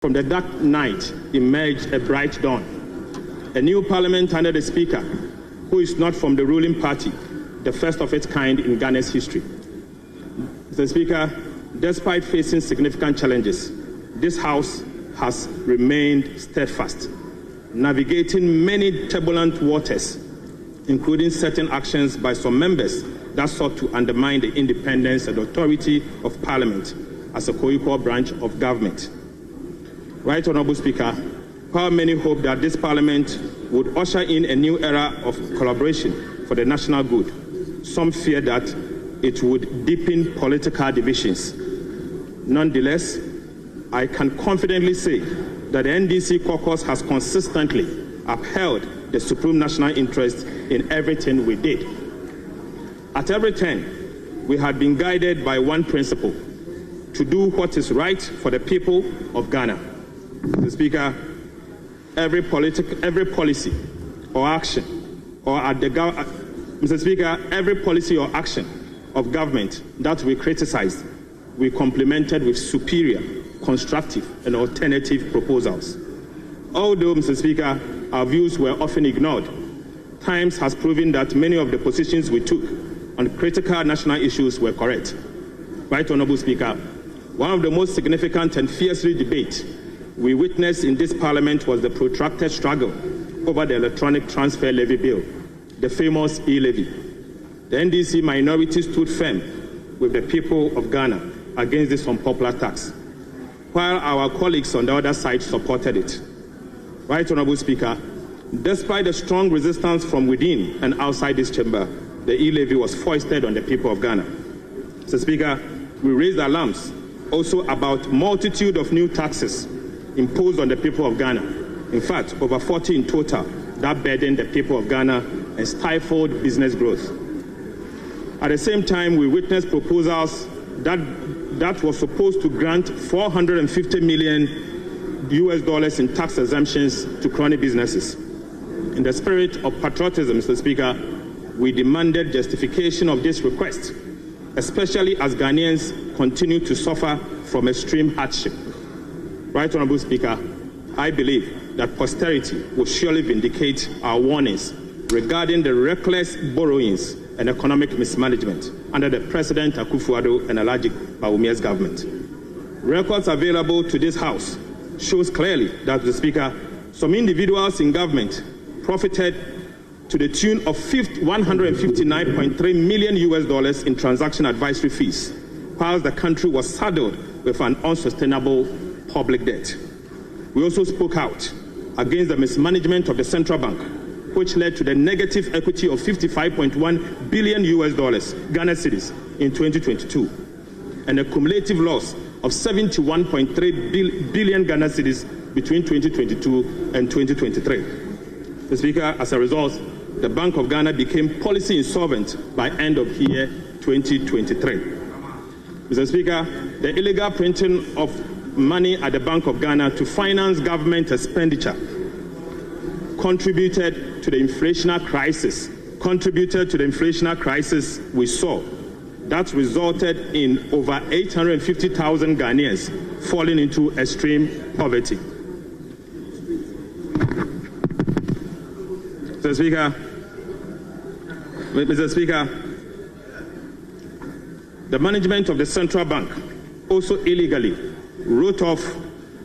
From the dark night emerged a bright dawn. A new parliament under the Speaker, who is not from the ruling party, the first of its kind in Ghana's history. Mr. Speaker, despite facing significant challenges, this House has remained steadfast, navigating many turbulent waters, including certain actions by some members that sought to undermine the independence and authority of Parliament as a co-equal branch of government. Right Honourable Speaker, while many hope that this Parliament would usher in a new era of collaboration for the national good, some fear that it would deepen political divisions. Nonetheless, I can confidently say that the NDC caucus has consistently upheld the supreme national interest in everything we did. At every turn, we had been guided by one principle: to do what is right for the people of Ghana. Mr. Speaker, every policy or action every policy or action of government that we criticized, we complemented with superior, constructive, and alternative proposals. Although, Mr. Speaker, our views were often ignored, times has proven that many of the positions we took on critical national issues were correct. Right Honourable Speaker, one of the most significant and fiercely debate we witnessed in this Parliament was the protracted struggle over the electronic transfer levy bill, the famous e-levy. The NDC minority stood firm with the people of Ghana against this unpopular tax, while our colleagues on the other side supported it. Right Honourable Speaker, despite the strong resistance from within and outside this chamber, the e-levy was foisted on the people of Ghana. Mr. Speaker, we raised alarms also about multitude of new taxes imposed on the people of Ghana. In fact, over 40 in total that burdened the people of Ghana and stifled business growth. At the same time, we witnessed proposals that were supposed to grant $450 million in tax exemptions to crony businesses. In the spirit of patriotism, Mr. Speaker, we demanded justification of this request, especially as Ghanaians continue to suffer from extreme hardship. Right Honourable Speaker, I believe that posterity will surely vindicate our warnings regarding the reckless borrowings and economic mismanagement under the President Akufo-Addo and Alhaji Bawumia's government. Records available to this House shows clearly that, the Speaker, some individuals in government profited to the tune of $159.3 million in transaction advisory fees, while the country was saddled with an unsustainable public debt. We also spoke out against the mismanagement of the central bank, which led to the negative equity of $55.1 billion Ghana cedis in 2022, and a cumulative loss of 71.3 billion Ghana cedis between 2022 and 2023. Mr. Speaker, as a result, the Bank of Ghana became policy insolvent by end of year 2023. Mr. Speaker, the illegal printing of money at the Bank of Ghana to finance government expenditure contributed to the inflationary crisis we saw that resulted in over 850,000 Ghanaians falling into extreme poverty. Mr. Speaker, the management of the central bank also illegally wrote off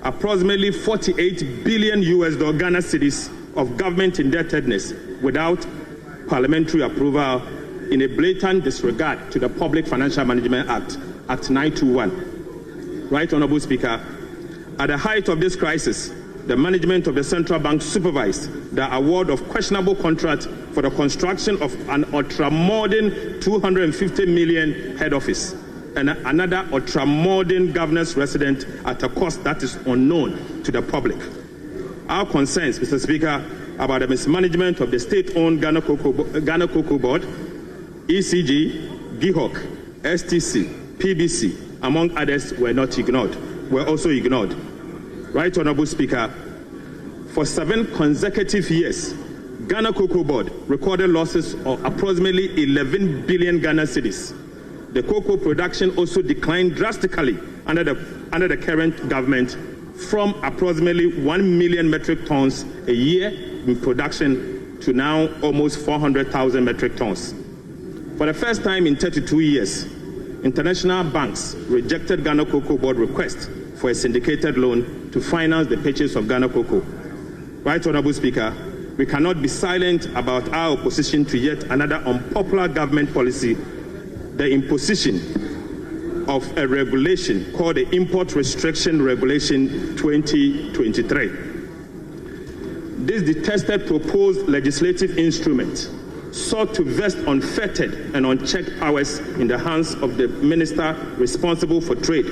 approximately 48 billion Ghana cedis of government indebtedness without parliamentary approval, in a blatant disregard to the Public Financial Management Act, Act 921. Right Honourable Speaker, at the height of this crisis, the management of the central bank supervised the award of questionable contract for the construction of an ultra-modern 250 million head office and another ultra-modern governor's residence at a cost that is unknown to the public. Our concerns, Mr. Speaker, about the mismanagement of the state-owned Ghana Cocoa Board, ECG, GIHOC, STC, PBC, among others, were also ignored. Right Honourable Speaker, for 7 consecutive years, Ghana Cocoa Board recorded losses of approximately 11 billion Ghana cedis. The cocoa production also declined drastically under the current government, from approximately 1 million metric tons a year in production to now almost 400,000 metric tons. For the first time in 32 years, international banks rejected Ghana Cocoa Board request for a syndicated loan to finance the purchase of Ghana Cocoa. Right, Honorable Speaker, we cannot be silent about our opposition to yet another unpopular government policy, the imposition of a regulation called the Import Restriction Regulation 2023. This detested proposed legislative instrument sought to vest unfettered and unchecked powers in the hands of the minister responsible for trade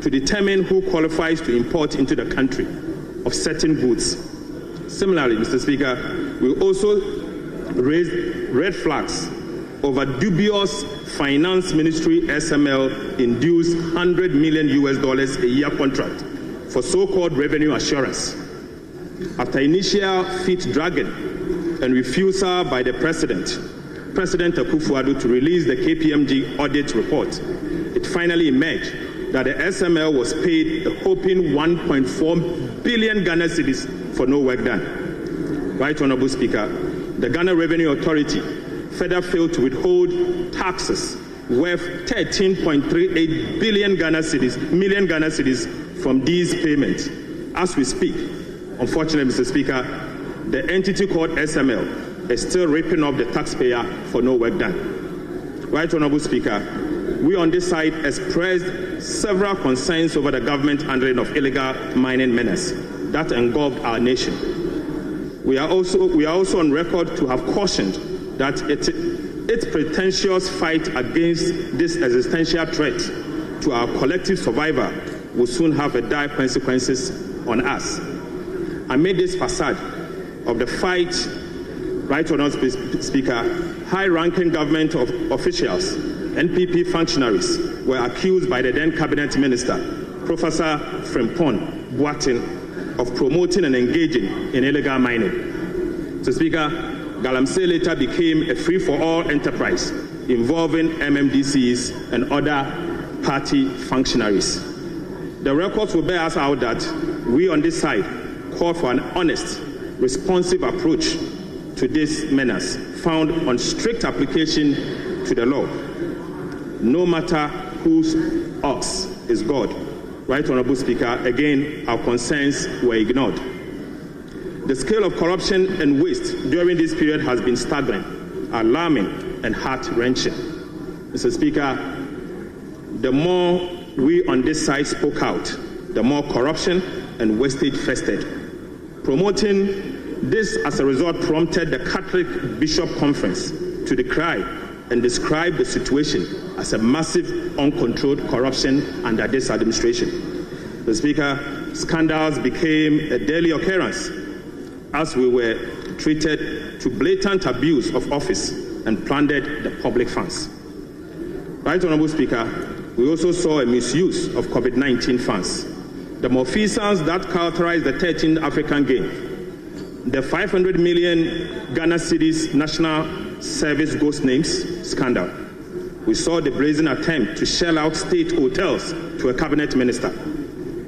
to determine who qualifies to import into the country of certain goods. Similarly, Mr. Speaker, we also raised red flags over dubious Finance Ministry SML induced $100 million a year contract for so-called revenue assurance. After initial feet dragging and refusal by the President Akufo-Addo to release the KPMG audit report, it finally emerged that the SML was paid a whopping 1.4 billion Ghana cedis for no work done. Right, Honorable Speaker, the Ghana Revenue Authority further failed to withhold taxes worth 13.38 billion million Ghana cedis from these payments. As we speak, unfortunately, Mr. Speaker, the entity called SML is still ripping off the taxpayer for no work done. Right, Honorable Speaker, we on this side expressed several concerns over the government handling of illegal mining menace that engulfed our nation. We are also on record to have cautioned that its pretentious fight against this existential threat to our collective survival will soon have dire consequences on us. Amid this facade of the fight, right, Honorable Speaker, high-ranking government officials, NPP functionaries were accused by the then Cabinet Minister, Professor Frimpong Boateng, of promoting and engaging in illegal mining. Mr. Speaker, Galamsey later became a free-for-all enterprise involving MMDCs and other party functionaries. The records will bear us out that we on this side call for an honest, responsive approach to this menace, found on strict application to the law, no matter whose ox is God. Right, Honorable Speaker, again, our concerns were ignored. The scale of corruption and waste during this period has been staggering, alarming, and heart-wrenching. Mr. Speaker, the more we on this side spoke out, the more corruption and wastage festered. Promoting this as a result prompted the Catholic Bishop Conference to decry and describe the situation as a massive, uncontrolled corruption under this administration. Mr. Speaker, scandals became a daily occurrence as we were treated to blatant abuse of office and plundered the public funds. Right, Honorable Speaker, we also saw a misuse of COVID-19 funds. The malfeasance that characterized the 13th African Games, the 500 million Ghana cedis National Service Ghost Names scandal. We saw the brazen attempt to shell out state hotels to a cabinet minister,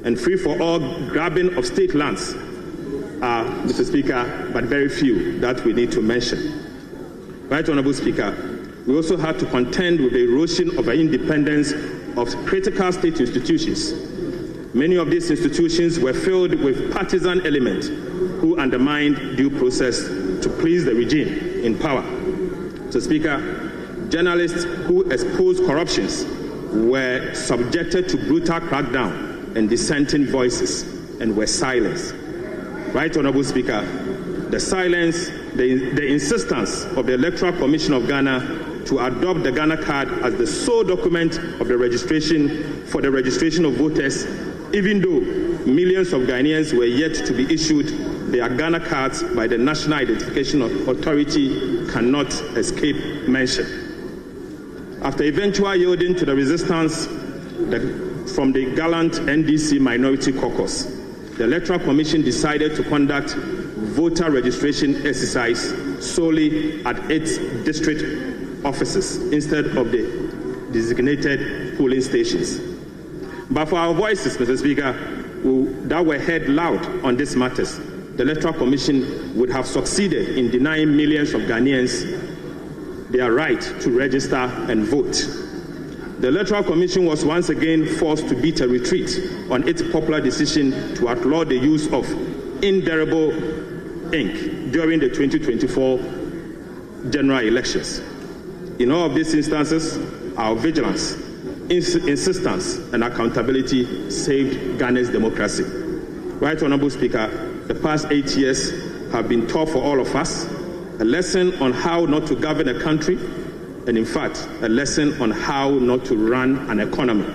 and free-for-all grabbing of state lands are, Mr. Speaker, but very few that we need to mention. Right, Honorable Speaker, we also had to contend with the erosion of the independence of critical state institutions. Many of these institutions were filled with partisan elements who undermined due process to please the regime in power. Mr. Speaker, journalists who exposed corruptions were subjected to brutal crackdown and dissenting voices and were silenced. Right, Honorable Speaker, the silence, the insistence of the Electoral Commission of Ghana to adopt the Ghana card as the sole document of the registration for the registration of voters, even though millions of Ghanaians were yet to be issued their Ghana cards by the National Identification Authority, cannot escape mention. After eventual yielding to the resistance from the gallant NDC Minority Caucus, the Electoral Commission decided to conduct voter registration exercise solely at its district offices instead of the designated polling stations. But for our voices, Mr. Speaker, that were heard loud on these matters, the Electoral Commission would have succeeded in denying millions of Ghanaians their right to register and vote. The Electoral Commission was once again forced to beat a retreat on its popular decision to outlaw the use of indelible ink during the 2024 general elections. In all of these instances, our vigilance, insistence, and accountability saved Ghana's democracy. Right Honorable Speaker, the past 8 years have been tough for all of us, a lesson on how not to govern a country, and in fact, a lesson on how not to run an economy.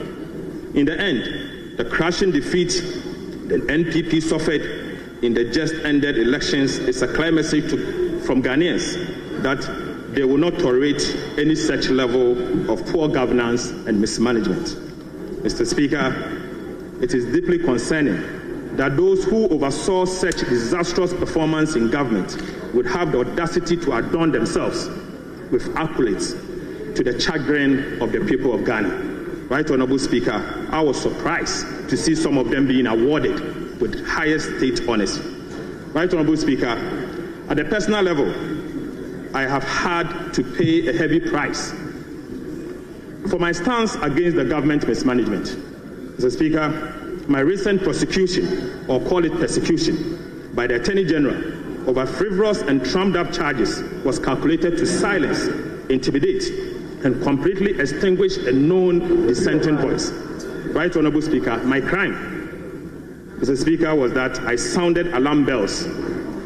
In the end, the crushing defeat the NPP suffered in the just ended elections is a clear message from Ghanaians that they will not tolerate any such level of poor governance and mismanagement. Mr. Speaker, it is deeply concerning that those who oversaw such disastrous performance in government would have the audacity to adorn themselves with accolades to the chagrin of the people of Ghana. Right Honorable Speaker, I was surprised to see some of them being awarded with highest state honors. Right Honorable Speaker, at a personal level, I have had to pay a heavy price for my stance against the government mismanagement. Mr. Speaker, my recent prosecution, or call it persecution, by the Attorney General over frivolous and trumped-up charges was calculated to silence, intimidate, and completely extinguish a known dissenting voice. Right Honorable Speaker, my crime, Mr. Speaker, was that I sounded alarm bells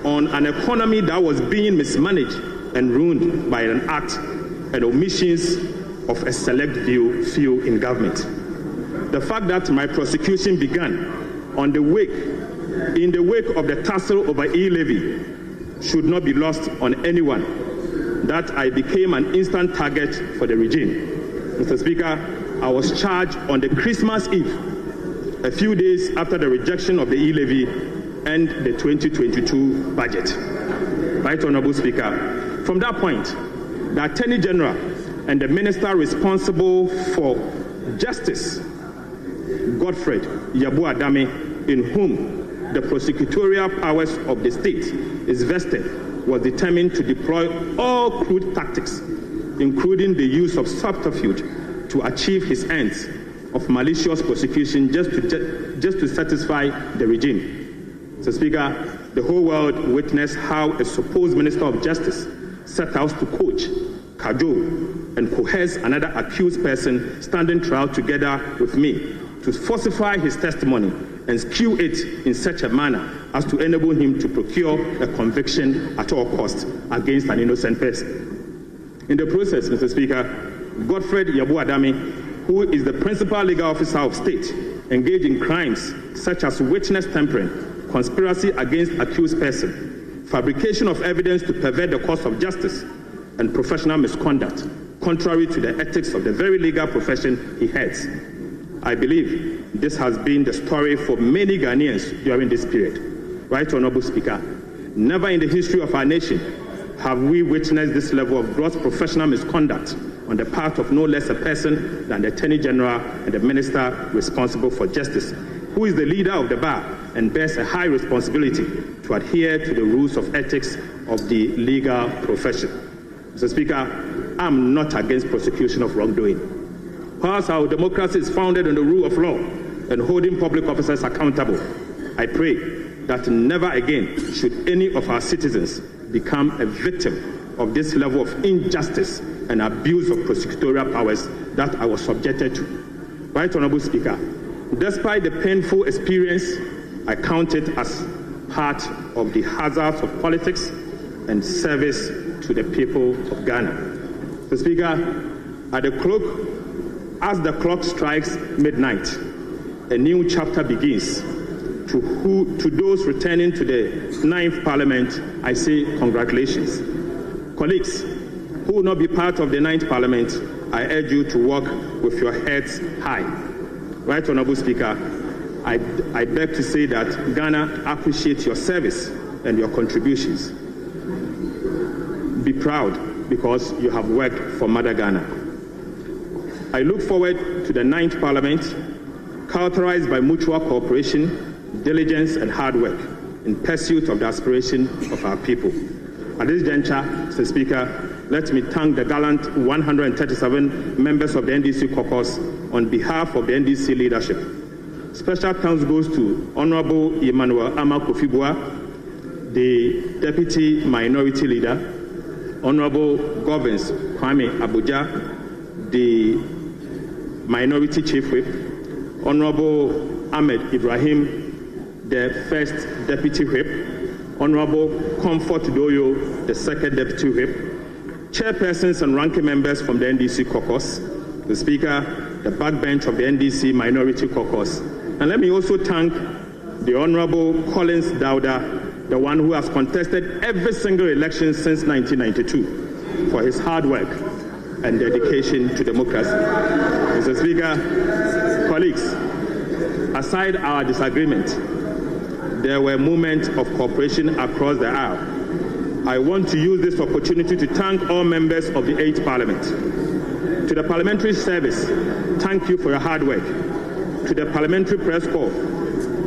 on an economy that was being mismanaged and ruined by an act and omissions of a select few in government. The fact that my prosecution began in the wake of the tussle over e-levy should not be lost on anyone, that I became an instant target for the regime. Mr. Speaker, I was charged on the Christmas Eve, a few days after the rejection of the e-levy and the 2022 budget. Right Honorable Speaker, from that point, the Attorney General and the Minister responsible for Justice, Godfred Yabu-Adame, in whom the prosecutorial powers of the state is vested, was determined to deploy all crude tactics, including the use of subterfuge, to achieve his ends of malicious prosecution just to satisfy the regime. Mr. Speaker, the whole world witnessed how a supposed Minister of Justice set out to coach, cajole, and coerce another accused person standing trial together with me to falsify his testimony and skew it in such a manner as to enable him to procure a conviction at all costs against an innocent person. In the process, Mr. Speaker, Godfred Yabu-Adame, who is the principal legal officer of state, engaged in crimes such as witness tampering, conspiracy against accused person, fabrication of evidence to pervert the course of justice, and professional misconduct, contrary to the ethics of the very legal profession he heads. I believe this has been the story for many Ghanaians during this period. Right Honorable Speaker, never in the history of our nation have we witnessed this level of gross professional misconduct on the part of no less a person than the Attorney General and the Minister responsible for Justice, who is the leader of the bar and bears a high responsibility to adhere to the rules of ethics of the legal profession. Mr. Speaker, I'm not against prosecution of wrongdoing. Whilst our democracy is founded on the rule of law and holding public officers accountable, I pray that never again should any of our citizens become a victim of this level of injustice and abuse of prosecutorial powers that I was subjected to. Right Honorable Speaker, despite the painful experience, I count it as part of the hazards of politics and service to the people of Ghana. Mr. Speaker, as the clock strikes midnight, a new chapter begins. To those returning to the 9th Parliament, I say congratulations. Colleagues who will not be part of the 9th Parliament, I urge you to walk with your heads high. Right Honorable Speaker, I beg to say that Ghana appreciates your service and your contributions. Be proud because you have worked for Mother Ghana. I look forward to the 9th Parliament characterized by mutual cooperation, diligence, and hard work in pursuit of the aspiration of our people. At this juncture, Mr. Speaker, let me thank the gallant 137 members of the NDC caucus on behalf of the NDC leadership. Special thanks goes to Honorable Emmanuel Amakofibua, the Deputy Minority Leader, Honorable Govins Kwame Abuja, the Minority Chief Whip, Honorable Ahmed Ibrahim, the First Deputy Whip, Honorable Comfort Doyo, the Second Deputy Whip, chairpersons and ranking members from the NDC caucus, the Speaker, the backbench of the NDC Minority Caucus. And let me also thank the Honorable Collins Dauda, the one who has contested every single election since 1992, for his hard work and dedication to democracy. Mr. Speaker, colleagues, aside our disagreement, there were moments of cooperation across the aisle. I want to use this opportunity to thank all members of the 8th Parliament. To the Parliamentary Service, thank you for your hard work. To the Parliamentary Press Corps,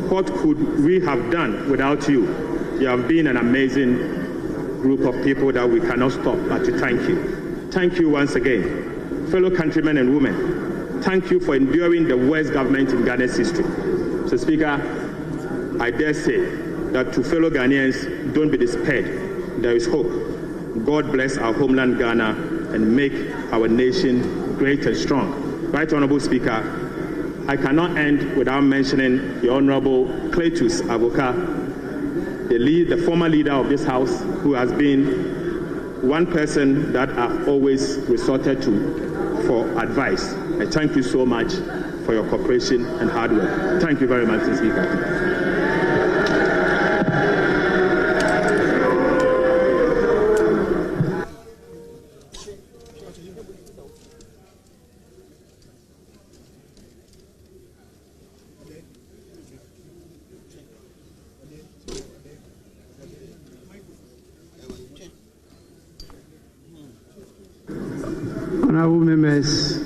what could we have done without you? You have been an amazing group of people that we cannot stop but to thank you. Thank you once again. Fellow countrymen and women, thank you for enduring the worst government in Ghana's history. Mr. Speaker, I dare say that to fellow Ghanaians, don't be despaired. There is hope. God bless our homeland Ghana and make our nation great and strong. Right Honorable Speaker, I cannot end without mentioning the Honorable Cletus Avoka, the former leader of this House, who has been one person that I've always resorted to for advice. I thank you so much for your cooperation and hard work. Thank you very much, Mr. Speaker. Honorable members,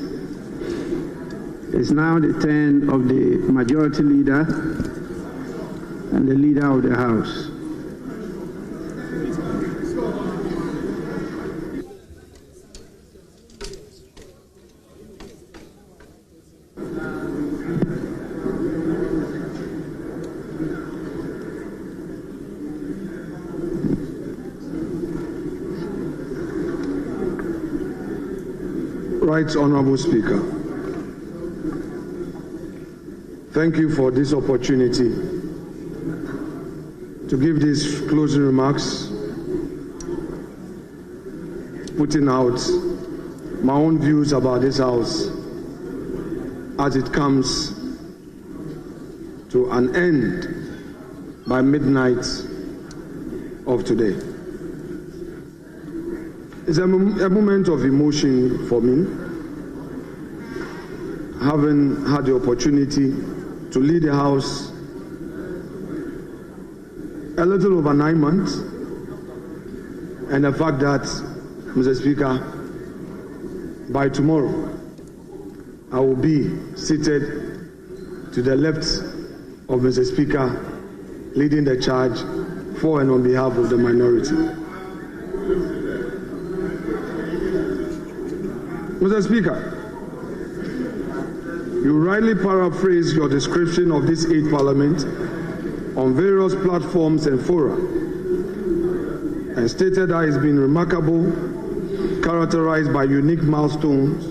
it's now the turn of the Majority Leader and the Leader of the House. Right Honorable Speaker, thank you for this opportunity to give these closing remarks, putting out my own views about this House as it comes to an end by midnight of today. It's a moment of emotion for me, having had the opportunity to lead the House a little over 9 months, and the fact that, Mr. Speaker, by tomorrow, I will be seated to the left of Mr. Speaker, leading the charge for and on behalf of the minority. Mr. Speaker, you rightly paraphrase your description of this 8th Parliament on various platforms and fora, and stated that it's been remarkable, characterized by unique milestones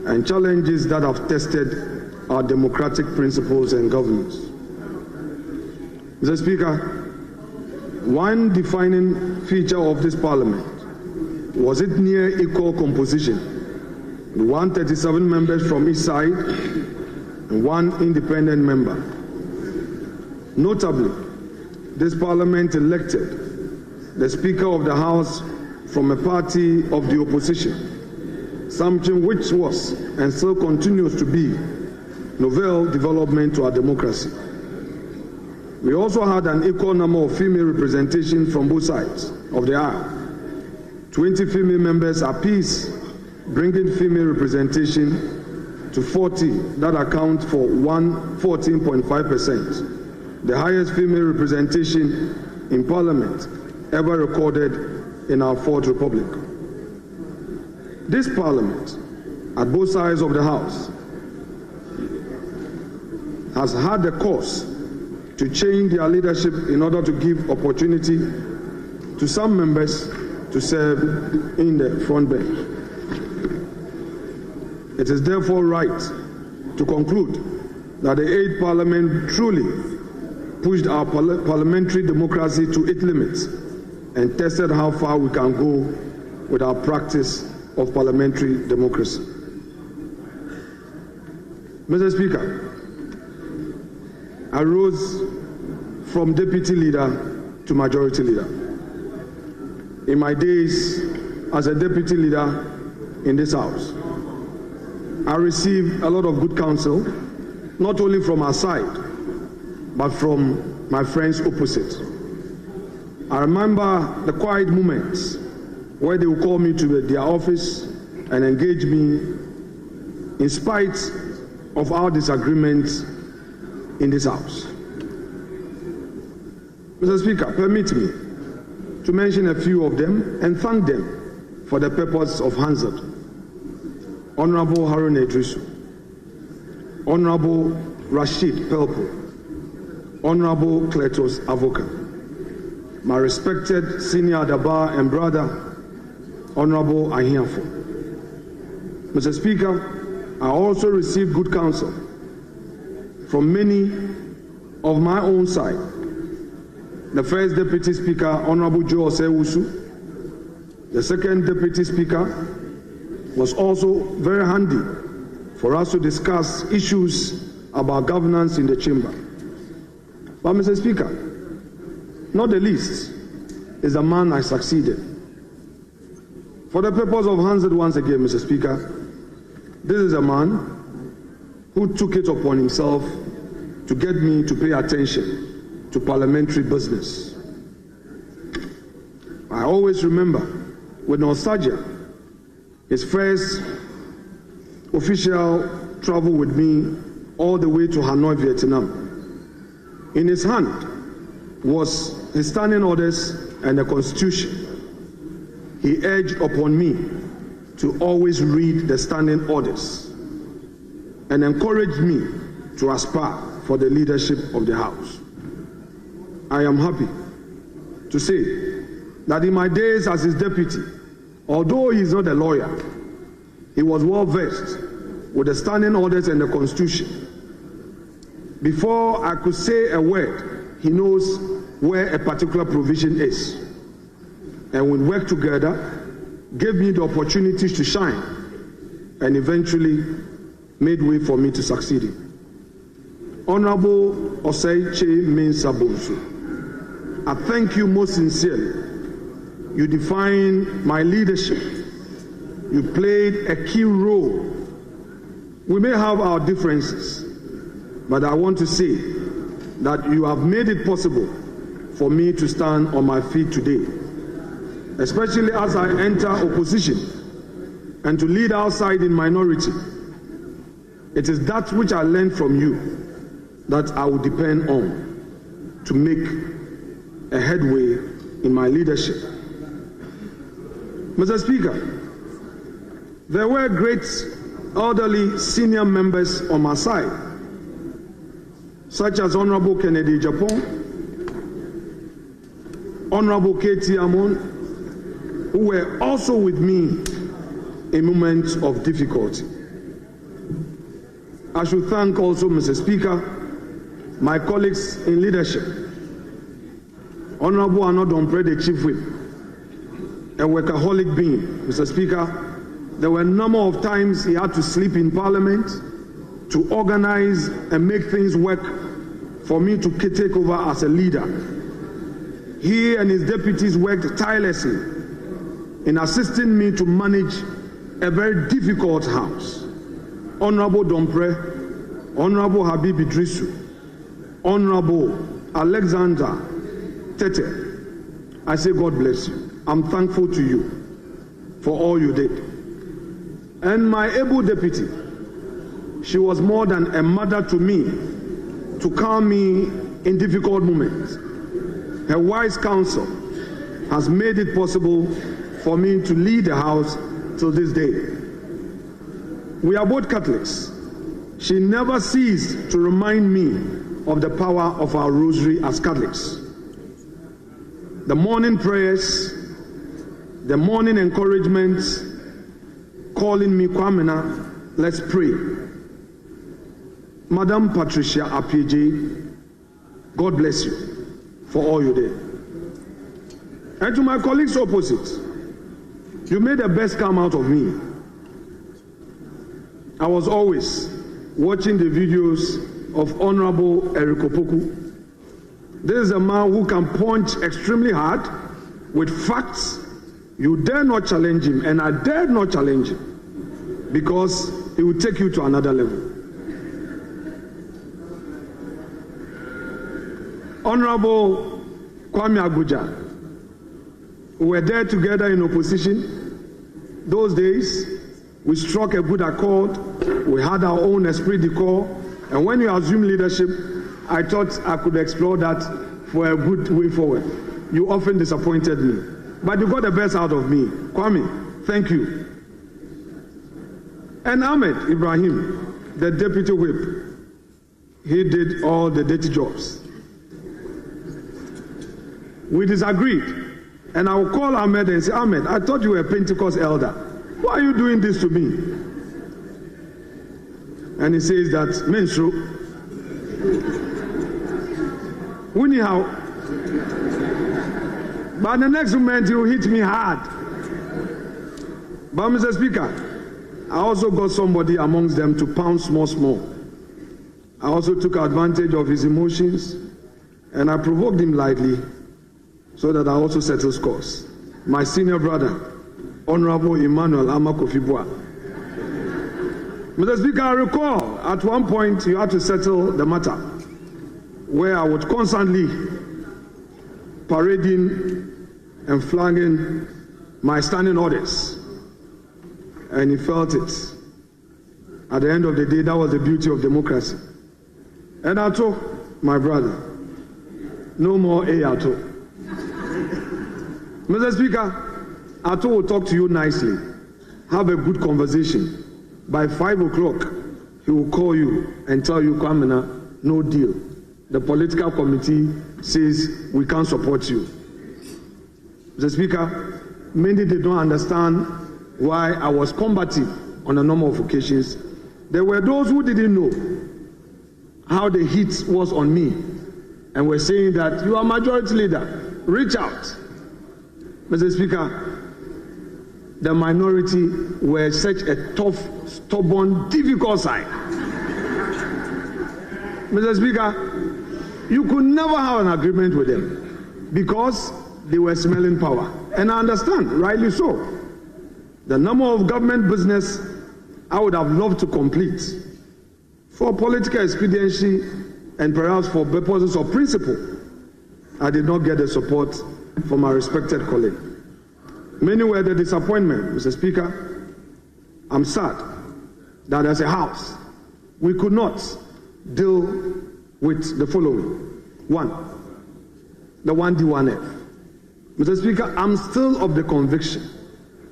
and challenges that have tested our democratic principles and governance. Mr. Speaker, one defining feature of this Parliament was its near equal composition, 137 members from each side and 1 independent member. Notably, this Parliament elected the Speaker of the House from a party of the opposition, something which was and still continues to be novel development to our democracy. We also had an equal number of female representation from both sides of the aisle, 20 female members apiece, bringing female representation to 40 that account for 14.5%, the highest female representation in Parliament ever recorded in our Fourth Republic. This Parliament, at both sides of the House, has had the course to change their leadership in order to give opportunity to some members to serve in the front bench. It is therefore right to conclude that the 8th Parliament truly pushed our parliamentary democracy to its limits and tested how far we can go with our practice of parliamentary democracy. Mr. Speaker, I rose from deputy leader to majority leader. In my days as a deputy leader in this House, I received a lot of good counsel, not only from our side, but from my friends opposite. I remember the quiet moments where they would call me to their office and engage me in spite of our disagreements in this House. Mr. Speaker, permit me to mention a few of them and thank them for the purpose of Hansard. Honorable Harun Edrisu, Honorable Rashid Pelpo, Honorable Kletos Avoka, my respected senior Adaba and brother, Honorable Ahiafo. Mr. Speaker, I also received good counsel from many of my own side. The first Deputy Speaker, Honorable Joe Osewusu, the second Deputy Speaker, was also very handy for us to discuss issues about governance in the chamber. But Mr. Speaker, not the least is the man I succeeded. For the purpose of Hansard once again, Mr. Speaker, this is a man who took it upon himself to get me to pay attention to parliamentary business. I always remember with nostalgia his first official travel with me all the way to Hanoi, Vietnam. In his hand was his standing orders and the Constitution. He urged upon me to always read the standing orders and encouraged me to aspire for the leadership of the House. I am happy to say that in my days as his deputy, although he is not a lawyer, he was well versed with the standing orders and the Constitution. Before I could say a word, he knows where a particular provision is. And we worked together, gave me the opportunities to shine, and eventually made way for me to succeed. Honorable Oseiche Mensah Bonsu, I thank you most sincerely. You defined my leadership. You played a key role. We may have our differences, but I want to say that you have made it possible for me to stand on my feet today, especially as I enter opposition and to lead our side in minority. It is that which I learned from you that I will depend on to make a headway in my leadership. Mr. Speaker, there were great elderly senior members on my side, such as Honorable Kennedy Japon, Honorable K.T. Amon, who were also with me in moments of difficulty. I should thank also, Mr. Speaker, my colleagues in leadership. Honorable Arnold Dompre, the Chief Whip, a workaholic being. Mr. Speaker, there were a number of times he had to sleep in Parliament to organize and make things work for me to take over as a leader. He and his deputies worked tirelessly in assisting me to manage a very difficult House. Honorable Dompre, Honorable Habib Idrisu, Honorable Alexander Tete, I say God bless you. I'm thankful to you for all you did. And my able deputy, She was more than a mother to me, to calm me in difficult moments. Her wise counsel has made it possible for me to lead the house till this day. We are both Catholics. She never ceased to remind me of the power of our rosary as Catholics. The morning prayers, the morning encouragements, calling me, Kwamena, let's pray. Madam Patricia Apieje, God bless you for all you did. And to my colleagues opposite, you made the best come out of me. I was always watching the videos of Honorable Eriko Poku. This is a man who can punch extremely hard with facts. You dare not challenge him, and I dare not challenge him, because he will take you to another level. Honorable Kwame Abuja, we were there together in opposition. Those days, we struck a good accord. We had our own esprit de corps. And when you assumed leadership, I thought I could explore that for a good way forward. You often disappointed me. But you got the best out of me. Kwame, thank you. And Ahmed Ibrahim, the deputy whip, he did all the dirty jobs. We disagreed. And I will call Ahmed and say, Ahmed, I thought you were a Pentecost elder. Why are you doing this to me? And he says that, Menstru, anyhow, but the next moment he will hit me hard. But Mr. Speaker, I also got somebody amongst them to pound small. I also took advantage of his emotions, and I provoked him lightly, so that I also settle scores. My senior brother, Honorable Emmanuel Amakofibwa. Mr. Speaker, I recall at one point you had to settle the matter where I would constantly parading and flagging my standing orders. And he felt it. At the end of the day, that was the beauty of democracy. And Ato, my brother, no more Ato. Mr. Speaker, Ato will talk to you nicely. Have a good conversation. By 5 o'clock, he will call you and tell you, Kwamena, no deal. The political committee says we can't support you. Mr. Speaker, many did not understand why I was combative on a number of occasions. There were those who didn't know how the heat was on me and were saying that you are majority leader, reach out. Mr. Speaker, the minority were such a tough, stubborn, difficult side. Mr. Speaker, you could never have an agreement with them because they were smelling power. And I understand, rightly so. The number of government business I would have loved to complete for political expediency and perhaps for purposes of principle, I did not get the support from my respected colleague. Many were the disappointment, Mr. Speaker. I'm sad that as a house, we could not deal with the following. One, the 1D1F. Mr. Speaker, I'm still of the conviction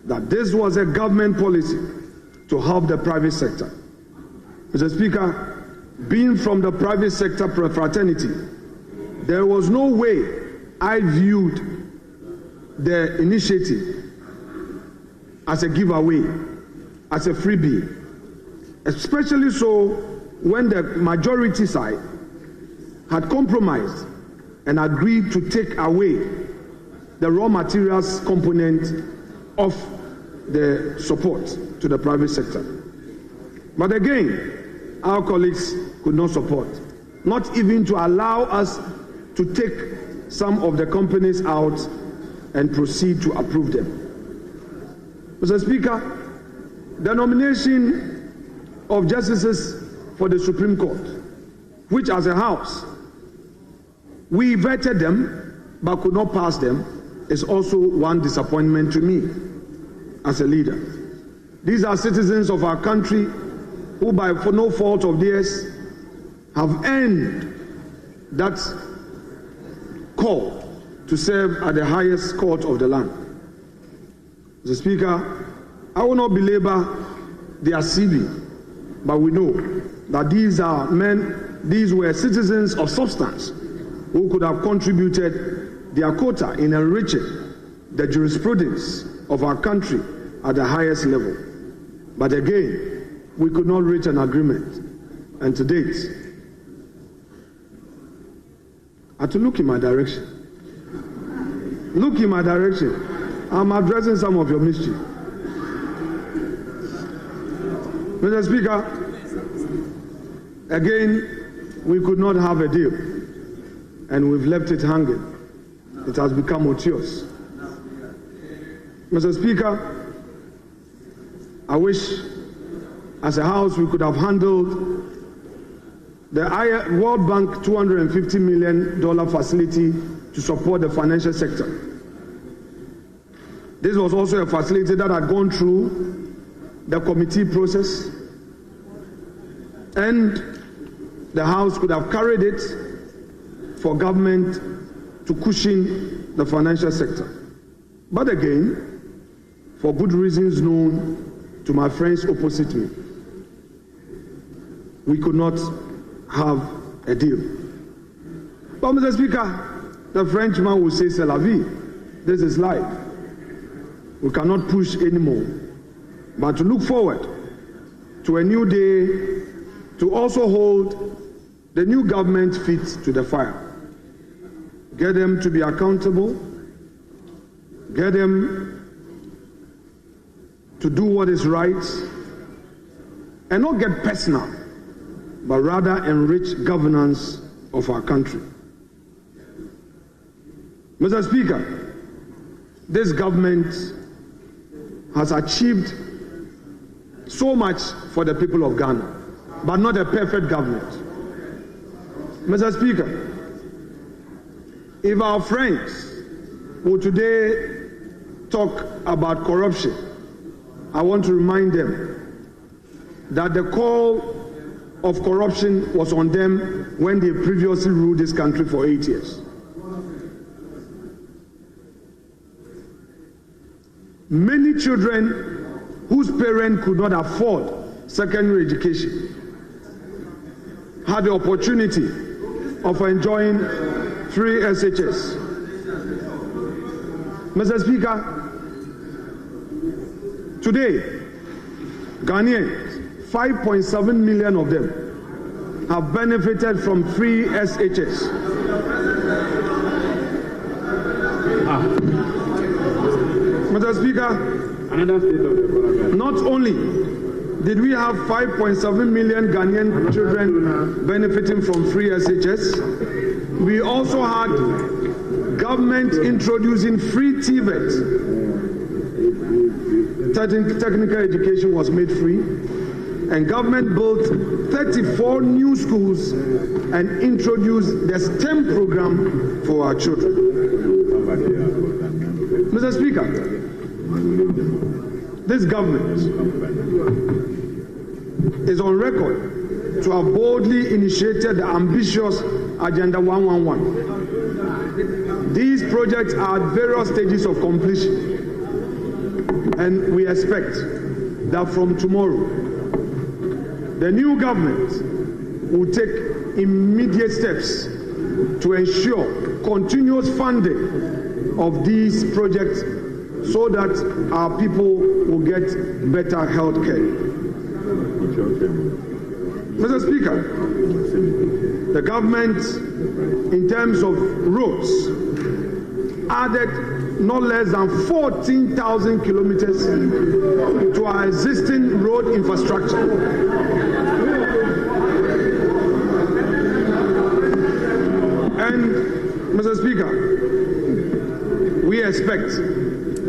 that this was a government policy to help the private sector. Mr. Speaker, being from the private sector fraternity, there was no way I viewed the initiative as a giveaway, as a freebie, especially so when the majority side had compromised and agreed to take away the raw materials component of the support to the private sector. But again, our colleagues could not support, not even to allow us to take some of the companies out and proceed to approve them. Mr. Speaker, the nomination of justices for the Supreme Court, which as a house, we vetted them but could not pass them, is also one disappointment to me as a leader. These are citizens of our country who by for no fault of theirs have earned that call to serve at the highest court of the land. Mr. Speaker, I will not belabor their CV, but we know that these are men, these were citizens of substance who could have contributed their quota in enriching the jurisprudence of our country at the highest level. But again, we could not reach an agreement. And to date, I had to look in my direction. Look in my direction. I'm addressing some of your mischief. Mr. Speaker, again, we could not have a deal, and we've left it hanging. It has become odious. Mr. Speaker, I wish, as a House, we could have handled the World Bank $250 million facility to support the financial sector. This was also a facility that had gone through the committee process, and the House could have carried it for government to cushion the financial sector. But again, for good reasons known to my friends opposite me, we could not have a deal. But Mr. Speaker, the Frenchman will say, "C'est la vie." This is life. We cannot push anymore, but to look forward to a new day, to also hold the new government feet to the fire. Get them to be accountable, get them to do what is right, and not get personal, but rather enrich governance of our country. Mr. Speaker, this government has achieved so much for the people of Ghana, but not a perfect government. Mr. Speaker, if our friends will today talk about corruption, I want to remind them that the call of corruption was on them when they previously ruled this country for 8 years. Many children whose parents could not afford secondary education had the opportunity of enjoying free SHS. Mr. Speaker, today, Ghanaians, 5.7 million of them, have benefited from free SHS. Mr. Speaker, not only did we have 5.7 million Ghanaian children benefiting from free SHS, we also had government introducing free TVET. Technical education was made free, and government built 34 new schools and introduced the STEM program for our children. Mr. Speaker, this government is on record to have boldly initiated the ambitious Agenda 111. These projects are at various stages of completion, and we expect that from tomorrow, the new government will take immediate steps to ensure continuous funding of these projects so that our people will get better health care. Mr. Speaker, the government, in terms of roads, added not less than 14,000 kilometers to our existing road infrastructure. And, Mr. Speaker, we expect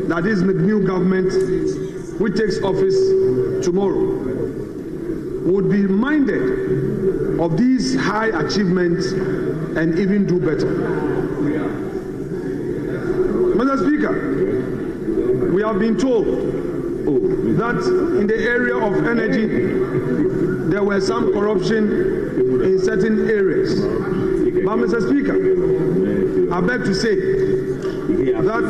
that this new government, which takes office tomorrow, would be minded of these high achievements and even do better. Mr. Speaker, we have been told that in the area of energy, there were some corruption in certain areas. But Mr. Speaker, I beg to say that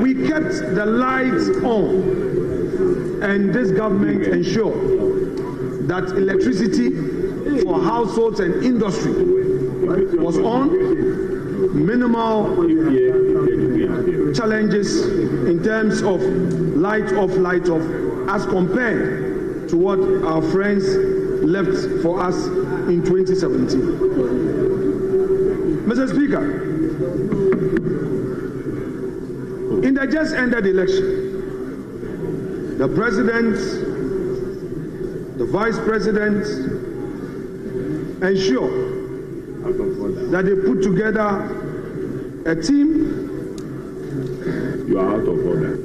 we kept the lights on, and this government ensured that electricity for households and industry was on. Minimal challenges in terms of light off, as compared to what our friends left for us in 2017. Mr. Speaker, in the just ended election, the President, the Vice President ensured that they put together a team. You are out of order.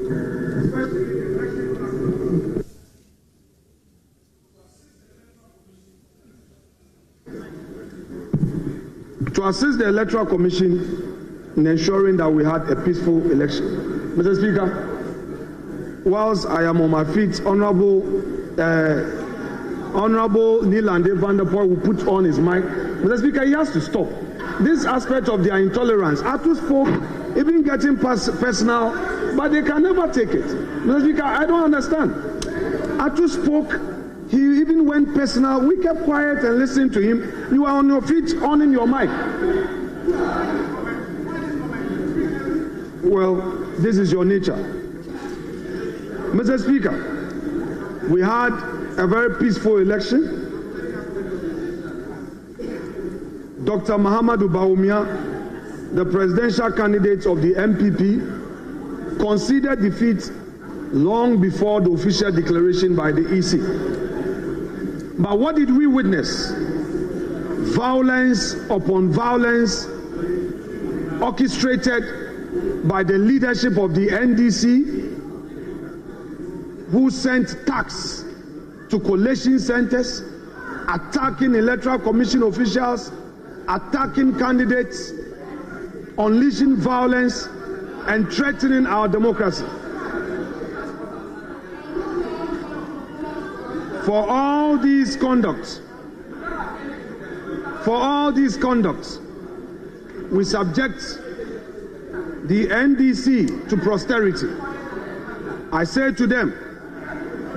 To assist the Electoral Commission in ensuring that we had a peaceful election. Mr. Speaker, whilst I am on my feet, Honorable Nilande van der Poel will put on his mic. Mr. Speaker, he has to stop. This aspect of their intolerance, Ato spoke, even getting personal, but they can never take it. Mr. Speaker, I don't understand. Ato spoke, he even went personal. We kept quiet and listened to him. You are on your feet, on in your mic. Well, this is your nature. Mr. Speaker, we had a very peaceful election. Dr. Mahamadou Bawumia, the presidential candidate of the MPP, conceded defeat long before the official declaration by the EC. But what did we witness? Violence upon violence orchestrated by the leadership of the NDC, who sent thugs to collation centers, attacking Electoral Commission officials, attacking candidates, unleashing violence, and threatening our democracy. For all these conducts, we subject the NDC to posterity. I say to them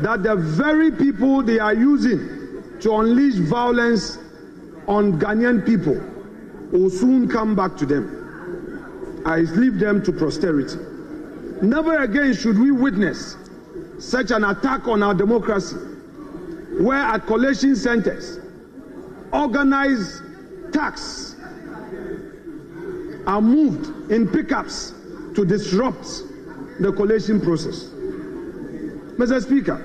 that the very people they are using to unleash violence on Ghanaian people will soon come back to them. I leave them to posterity. Never again should we witness such an attack on our democracy, where at collation centers, organized thugs are moved in pickups to disrupt the collation process. Mr. Speaker,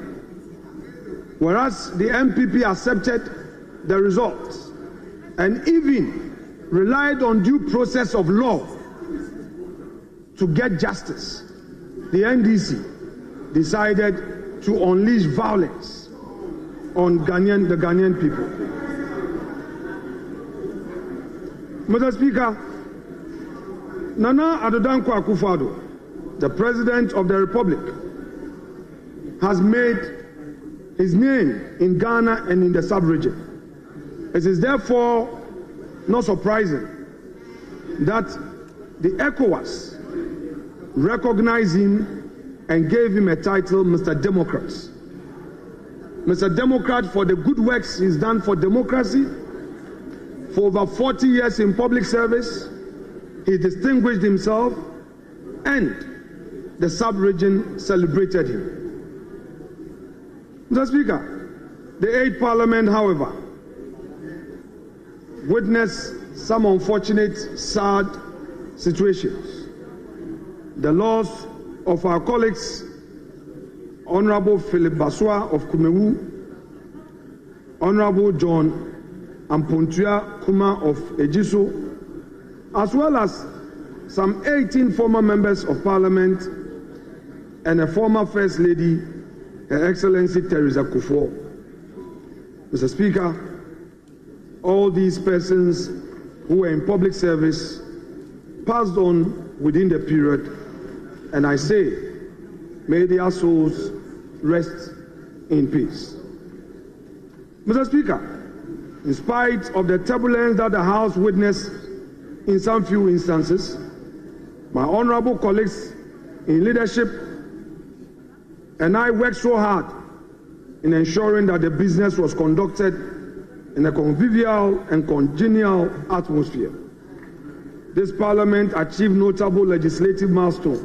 whereas the MPP accepted the results and even relied on due process of law to get justice, the NDC decided to unleash violence on the Ghanaian people. Mr. Speaker, Nana Addo Dankwa Akufo-Addo, the President of the Republic, has made his name in Ghana and in the sub-region. It is therefore not surprising that the ECOWAS recognized him and gave him a title, Mr. Democrat. Mr. Democrat for the good works he's done for democracy. For over 40 years in public service, he distinguished himself, and the sub-region celebrated him. Mr. Speaker, the 8th Parliament, however, witnessed some unfortunate, sad situations. The loss of our colleagues, Honorable Philip Baswa of Kumewu, Honorable John Ampontua Kuma of Ejiso, as well as some 18 former members of Parliament and a former First Lady, Her Excellency Teresa Kufuor. Mr. Speaker, all these persons who were in public service passed on within the period, and I say, may their souls rest in peace. Mr. Speaker, in spite of the turbulence that the House witnessed in some few instances, my honorable colleagues in leadership and I worked so hard in ensuring that the business was conducted in a convivial and congenial atmosphere. This Parliament achieved notable legislative milestones,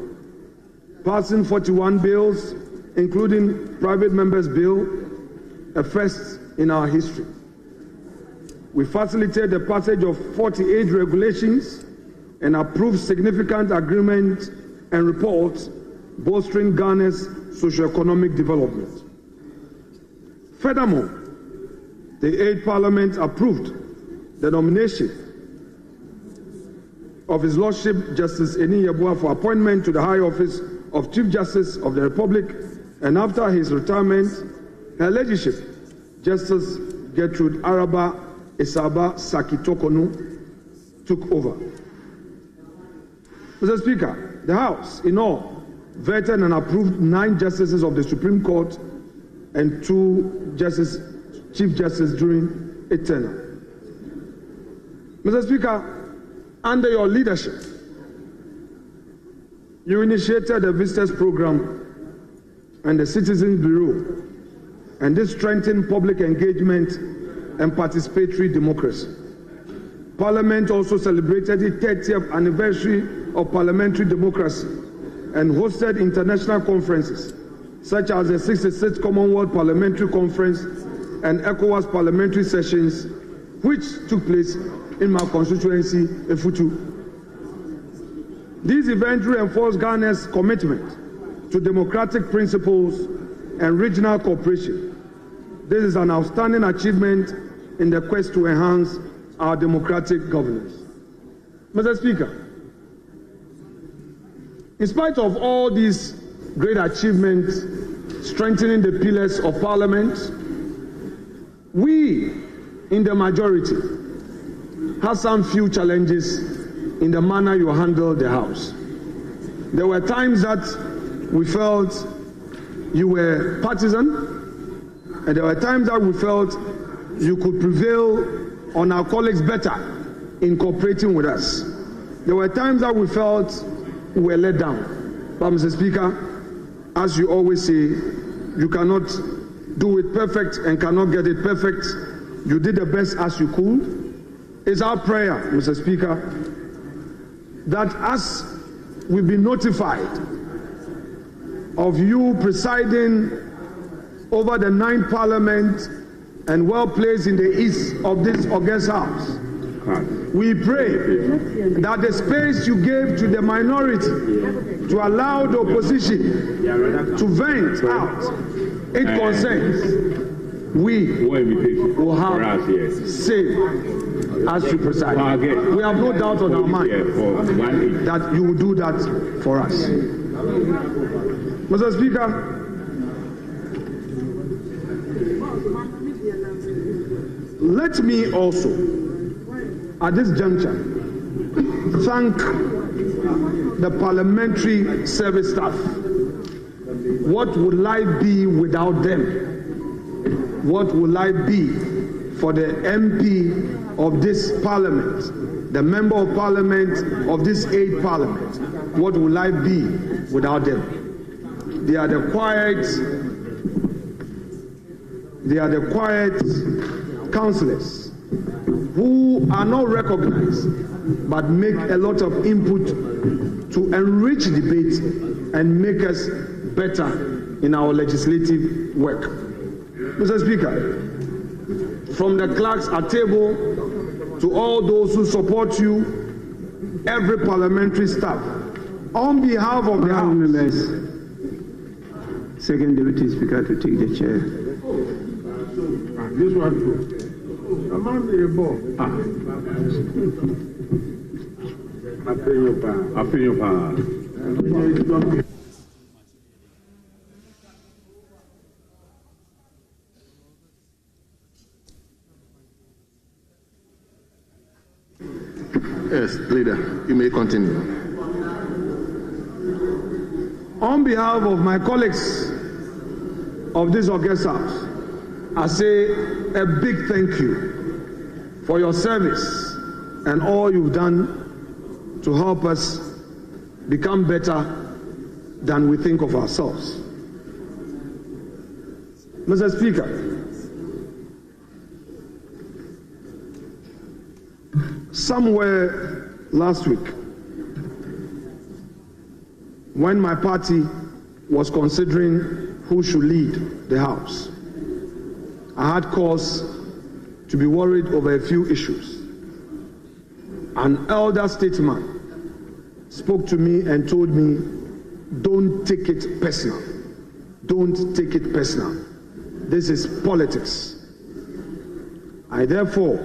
passing 41 bills, including Private Members' Bill, a first in our history. We facilitated the passage of 48 regulations and approved significant agreements and reports bolstering Ghana's socio-economic development. Furthermore, the 8th Parliament approved the nomination of His Lordship Justice Eni Yeboah for appointment to the high office of Chief Justice of the Republic, and after his retirement, Her Ladyship Justice Gertrude Araba Esaba Sakitokonu took over. Mr. Speaker, the House, in all, vetted and approved 9 justices of the Supreme Court and 2 Chief Justices during a tenure. Mr. Speaker, under your leadership, you initiated the Visitors Program and the Citizens Bureau, and this strengthened public engagement and participatory democracy. Parliament also celebrated the 30th anniversary of parliamentary democracy and hosted international conferences such as the 66th Commonwealth Parliamentary Conference and ECOWAS parliamentary sessions, which took place in my constituency, Efutu. These events reinforce Ghana's commitment to democratic principles and regional cooperation. This is an outstanding achievement in the quest to enhance our democratic governance. Mr. Speaker, in spite of all these great achievements strengthening the pillars of Parliament, we in the majority have some few challenges in the manner you handle the House. There were times that we felt you were partisan, and there were times that we felt you could prevail on our colleagues better in cooperating with us. There were times that we felt we were let down. But Mr. Speaker, as you always say, you cannot do it perfect and cannot get it perfect. You did the best as you could. It's our prayer, Mr. Speaker, that as we've been notified of you presiding over the 9th Parliament and well placed in the east of this august House, we pray that the space you gave to the minority to allow the opposition to vent out its concerns, we will have say as you preside. We have no doubt on our mind that you will do that for us. Mr. Speaker, let me also, at this juncture, thank the parliamentary service staff. What would life be without them? What will life be for the MP of this Parliament, the Member of Parliament of this 8th Parliament? What will life be without them? They are the quiet councillors who are not recognized but make a lot of input to enrich debate and make us better in our legislative work. Mr. Speaker, from the clerks at table to all those who support you, every parliamentary staff, on behalf of the House, members, Second Deputy Speaker to take the chair. This one too. Afenyo Yes, leader, you may continue. On behalf of my colleagues of this august house, I say a big thank you for your service and all you've done to help us become better than we think of ourselves. Mr. Speaker, somewhere last week, when my party was considering who should lead the House, I had cause to be worried over a few issues. An elder statesman spoke to me and told me, don't take it personal. Don't take it personal. This is politics. I therefore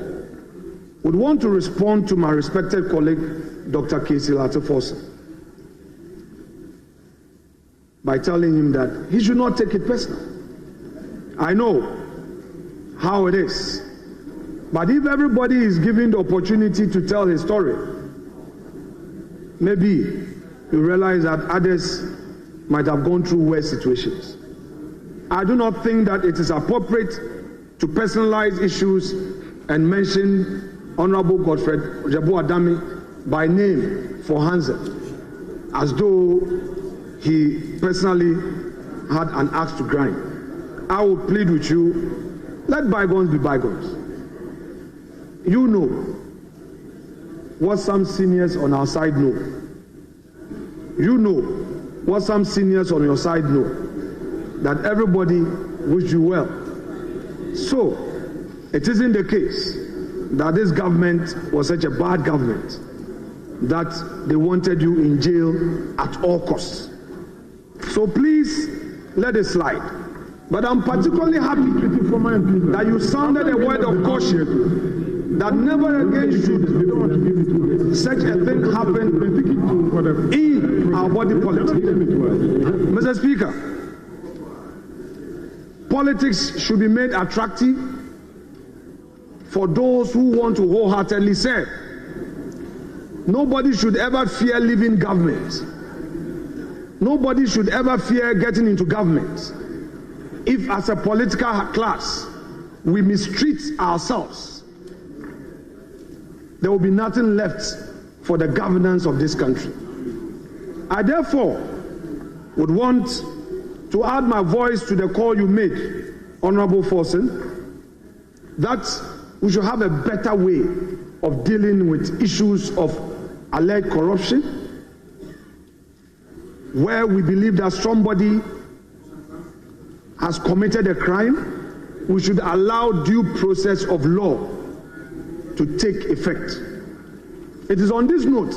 would want to respond to my respected colleague, Dr. Ato Forson, by telling him that he should not take it personal. I know how it is, but if everybody is given the opportunity to tell his story, maybe you realize that others might have gone through worse situations. I do not think that it is appropriate to personalize issues and mention Honorable Godfred Jabu Adami by name for Hansen, as though he personally had an axe to grind. I will plead with you, let bygones be bygones. You know what some seniors on our side know. You know what some seniors on your side know, that everybody wish you well. So, it isn't the case that this government was such a bad government that they wanted you in jail at all costs. So please, let it slide. But I'm particularly happy that you sounded a word of caution that never again should such a thing happen in our body politic. Mr. Speaker, politics should be made attractive for those who want to wholeheartedly serve. Nobody should ever fear leaving government. Nobody should ever fear getting into government. If as a political class we mistreat ourselves, there will be nothing left for the governance of this country. I therefore would want to add my voice to the call you made, Honorable Forson, that we should have a better way of dealing with issues of alleged corruption, where we believe that somebody has committed a crime. We should allow due process of law to take effect. It is on this note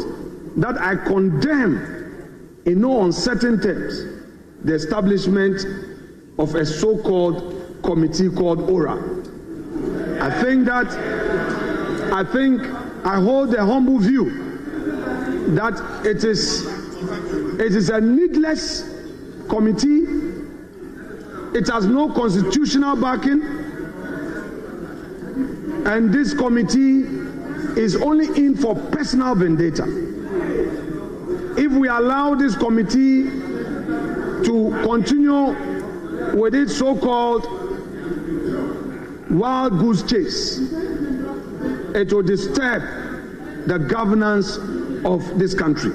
that I condemn in no uncertain terms the establishment of a so-called committee called ORA. I hold a humble view that it is a needless committee. It has no constitutional backing, and this committee is only in for personal vendetta. If we allow this committee to continue with its so-called wild goose chase, it will disturb the governance of this country.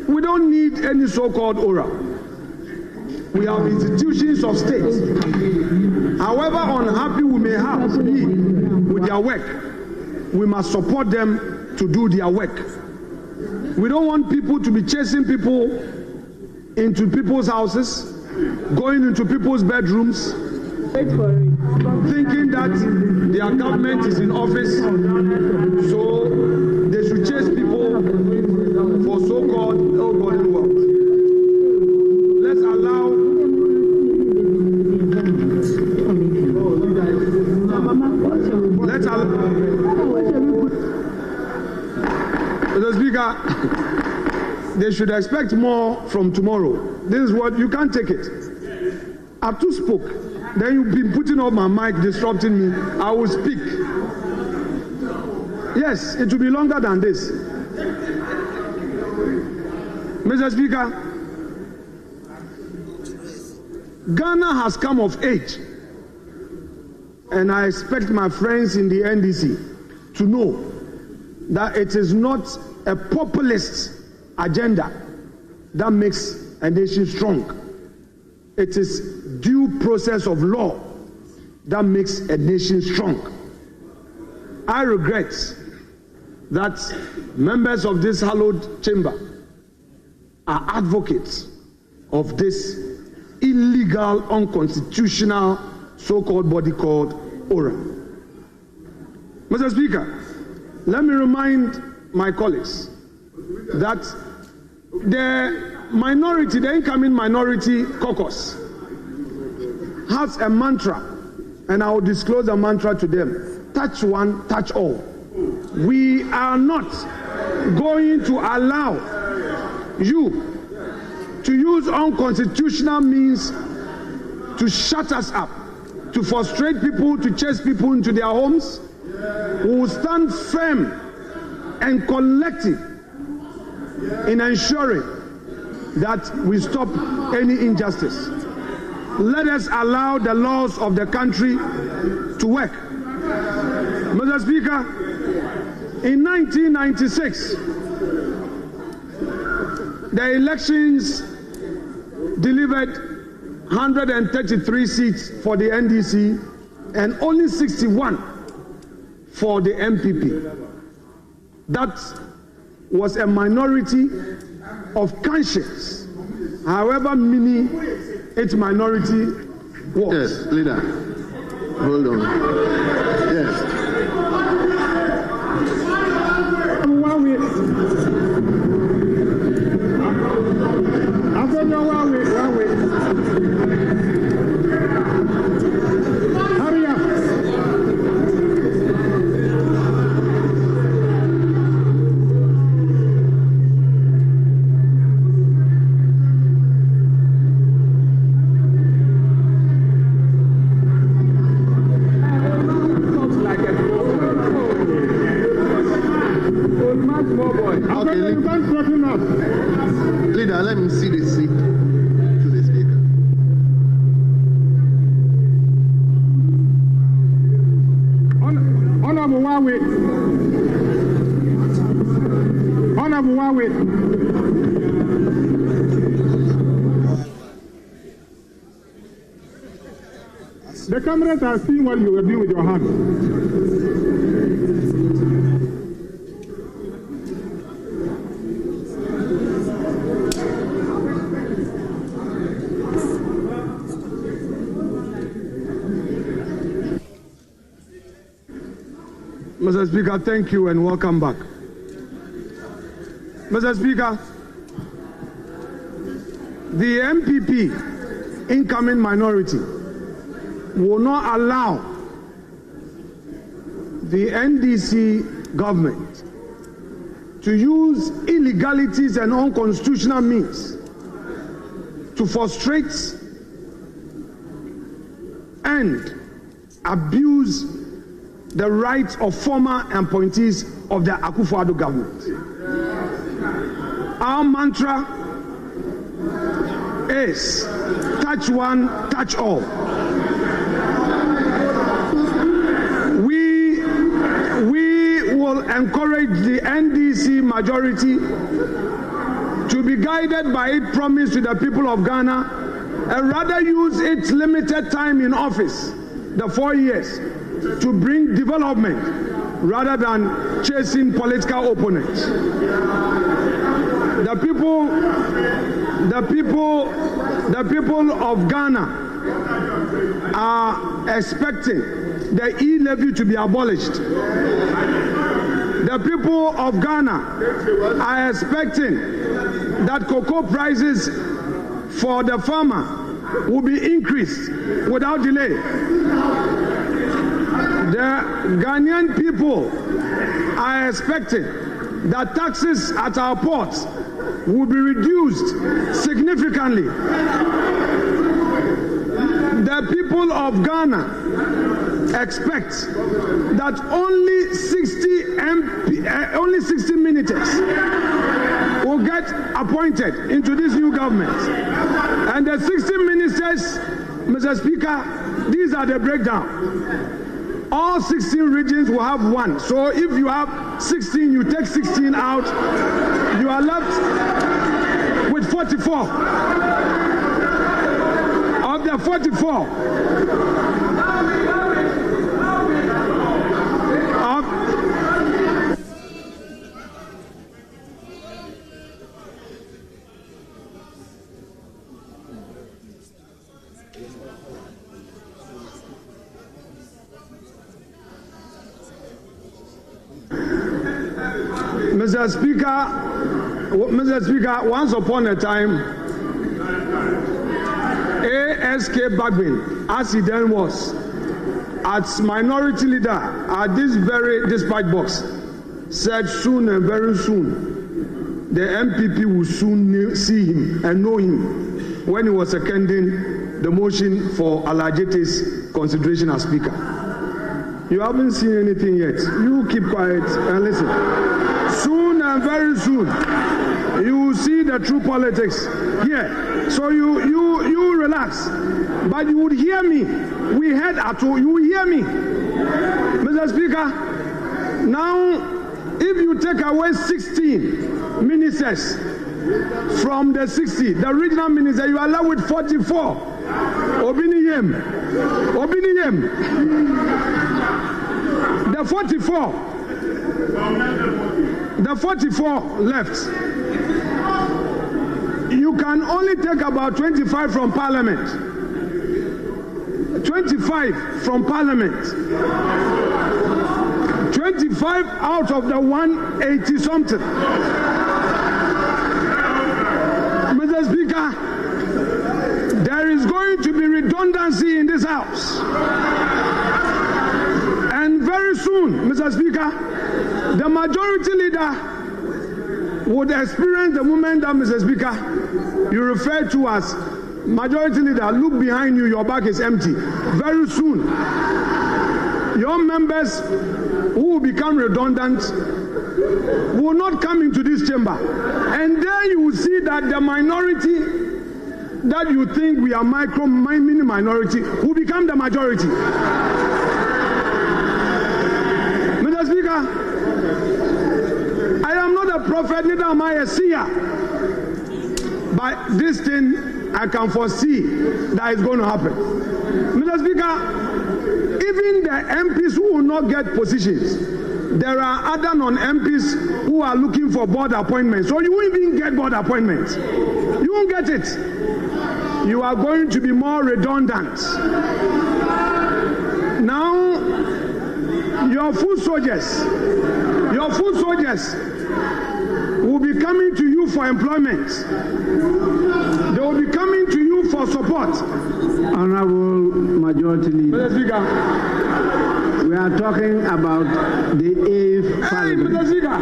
We don't need any so-called ORA. We have institutions of state. However unhappy we may have be with their work, we must support them to do their work. We don't want people to be chasing people into people's houses, going into people's bedrooms, thinking that their government is in office, so they should chase people for so-called ill-gotten wealth. Let's allow Mr. Speaker, they should expect more from tomorrow. This is what, you can't take it. Ato spoke. Then you've been putting up my mic, disrupting me. I will speak. Yes, it will be longer than this. Mr. Speaker, Ghana has come of age, and I expect my friends in the NDC to know that it is not a populist agenda that makes a nation strong. It is due process of law that makes a nation strong. I regret that members of this hallowed chamber are advocates of this illegal, unconstitutional, so-called body called ORA. Mr. Speaker, let me remind my colleagues that the incoming minority caucus has a mantra, and I will disclose the mantra to them: touch one, touch all. We are not going to allow you to use unconstitutional means to shut us up, to frustrate people, to chase people into their homes. We will stand firm and collective in ensuring that we stop any injustice. Let us allow the laws of the country to work. Mr. Speaker, in 1996, the elections delivered 133 seats for the NDC and only 61 for the MPP. That was a minority of conscience, however many its minority was. Yes, leader. Hold on. Yes. Hurry up. Leader, let me see the seat to the speaker. Honorable Wawe. Honorable Wawe. The cameras are seeing what you were doing with your hand. Mr. Speaker, thank you and welcome back. Mr. Speaker, the MPP incoming minority will not allow the NDC government to use illegalities and unconstitutional means to frustrate and abuse the rights of former appointees of the Akufo-Addo government. Our mantra is touch one, touch all. We will encourage the NDC majority to be guided by its promise to the people of Ghana and rather use its limited time in office, the 4 years, to bring development rather than chasing political opponents. The people of Ghana are expecting the e-levy to be abolished. The people of Ghana are expecting that cocoa prices for the farmer will be increased without delay. The Ghanaian people are expecting that taxes at our ports will be reduced significantly. The people of Ghana expect that only 60 ministers will get appointed into this new government, and the 60 ministers Mr. Speaker, these are the breakdown. All 16 regions will have one. So if you have 16, you take 16 out, you are left with 44. Of the 44, Mr. Speaker, once upon a time, ASK Bagbin, as he then was, as minority leader at this very dispatch box, said soon and very soon, the MPP will soon see him and know him when he was seconding the motion for Alajete's consideration as Speaker. You haven't seen anything yet. You keep quiet and listen. Soon and very soon, you will see the true politics here. So you relax. But you would hear me. We heard Ato. You will hear me. Mr. Speaker, now if you take away 16 ministers from the 60, the regional minister, you are left with 44. Obiniyem. The 44 left. You can only take about 25 from Parliament. 25 from Parliament. 25 out of the 180 something. Mr. Speaker, there is going to be redundancy in this House. And very soon, Mr. Speaker, the majority leader would experience the moment that, Mr. Speaker, you refer to as majority leader. Look behind you, your back is empty. Very soon, your members who will become redundant will not come into this chamber. And there you will see that the minority that you think we are mini minority will become the majority. Mr. Speaker, I am not a prophet, neither am I a seer. But this thing I can foresee that is going to happen. Mr. Speaker, even the MPs who will not get positions, there are other non-MPs who are looking for board appointments. So you won't even get board appointments. You won't get it. You are going to be more redundant. Now, your foot soldiers will be coming to you for employment. They will be coming to you for support. Honorable Majority Leader, Mr. Speaker, we are talking about the 8th Parliament. Mr. Speaker,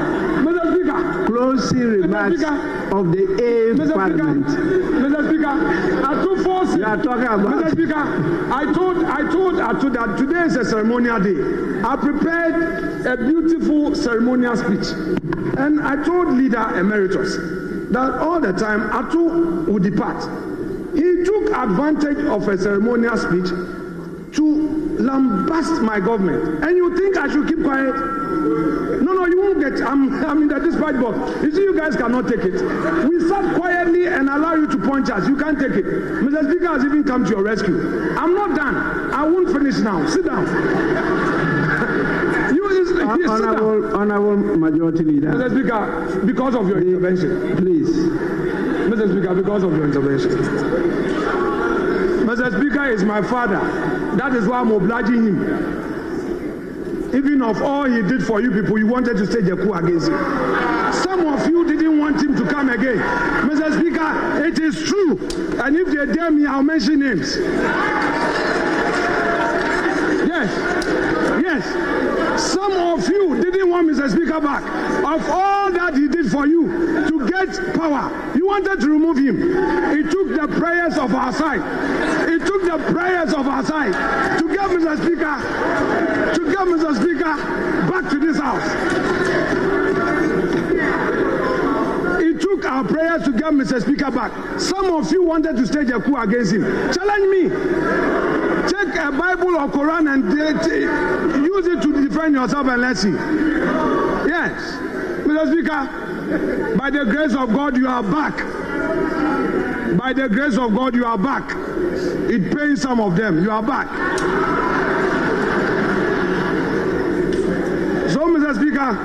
Closing remarks of the 8th Parliament. Mr. Speaker, Ato Forson. We are talking about. Mr. Speaker, I told Ato that today is a ceremonial day. I prepared a beautiful ceremonial speech, and I told Leader Emeritus that all the time Ato would depart. He took advantage of a ceremonial speech to lambast my government. And you think I should keep quiet? No, you won't get. I'm in the dispatch box. You see, you guys cannot take it. We sat quietly and allow you to punch us. You can't take it. Mr. Speaker has even come to your rescue. I'm not done. I won't finish now. Sit down. Honorable Majority Leader. Mr. Speaker, because of your intervention. Please. Mr. Speaker, because of your intervention. Mr. Speaker is my father. That is why I'm obliging him. Even of all he did for you people, you wanted to stage a coup against him. Some of you didn't want him to come again. Mr. Speaker, it is true. And if they dare me, I'll mention names. Yes. Some of you didn't want Mr. Speaker back. Of all that he did for you to get power, you wanted to remove him. It took the prayers of our side. It took the prayers of our side to get Mr. Speaker back to this house. It took took our prayers to get Mr. Speaker back. Some of you wanted to stage a coup against him. Challenge me. Take a Bible or Quran and use it to defend yourself and let's see. Yes. Mr. Speaker, by the grace of God, you are back. By the grace of God, you are back. It pains some of them. You are back. So, Mr. Speaker,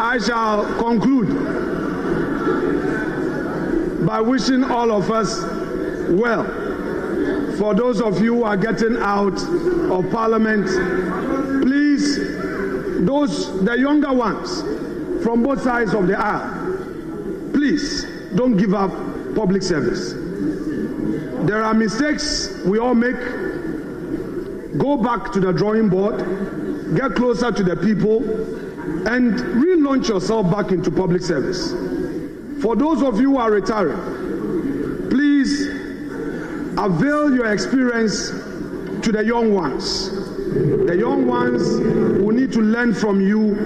I shall conclude by wishing all of us well. For those of you who are getting out of Parliament, please, the younger ones from both sides of the aisle, please don't give up public service. There are mistakes we all make. Go back to the drawing board, get closer to the people, and relaunch yourself back into public service. For those of you who are retiring, please avail your experience to the young ones. The young ones will need to learn from you,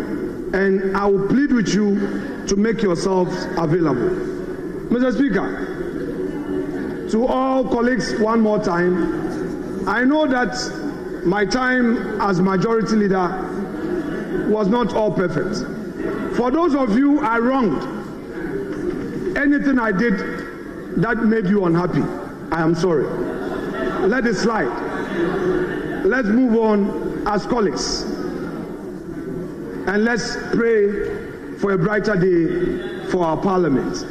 and I will plead with you to make yourselves available. Mr. Speaker, to all colleagues one more time, I know that my time as majority leader was not all perfect. For those of you I wronged, anything I did that made you unhappy, I am sorry. Let it slide. Let's move on as colleagues. And let's pray for a brighter day for our Parliament.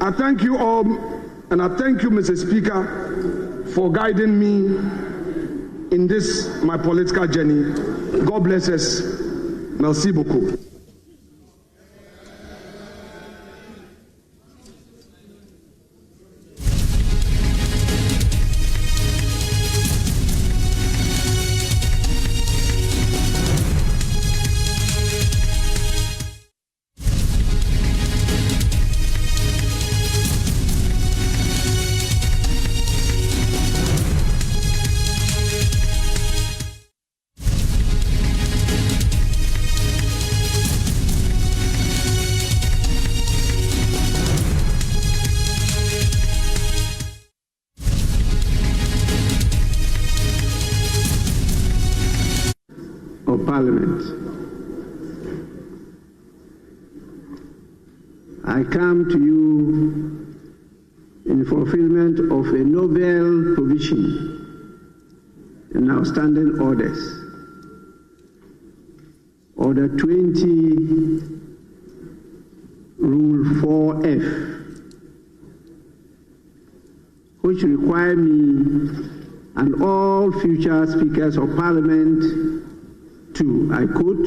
I thank you all, and I thank you, Mr. Speaker, for guiding me in this, my political journey. God bless us. Merci beaucoup. Of Parliament. I come to you in fulfillment of a novel provision in our standing orders. Order 20, Rule 4F, which require me and all future speakers of Parliament to, I quote,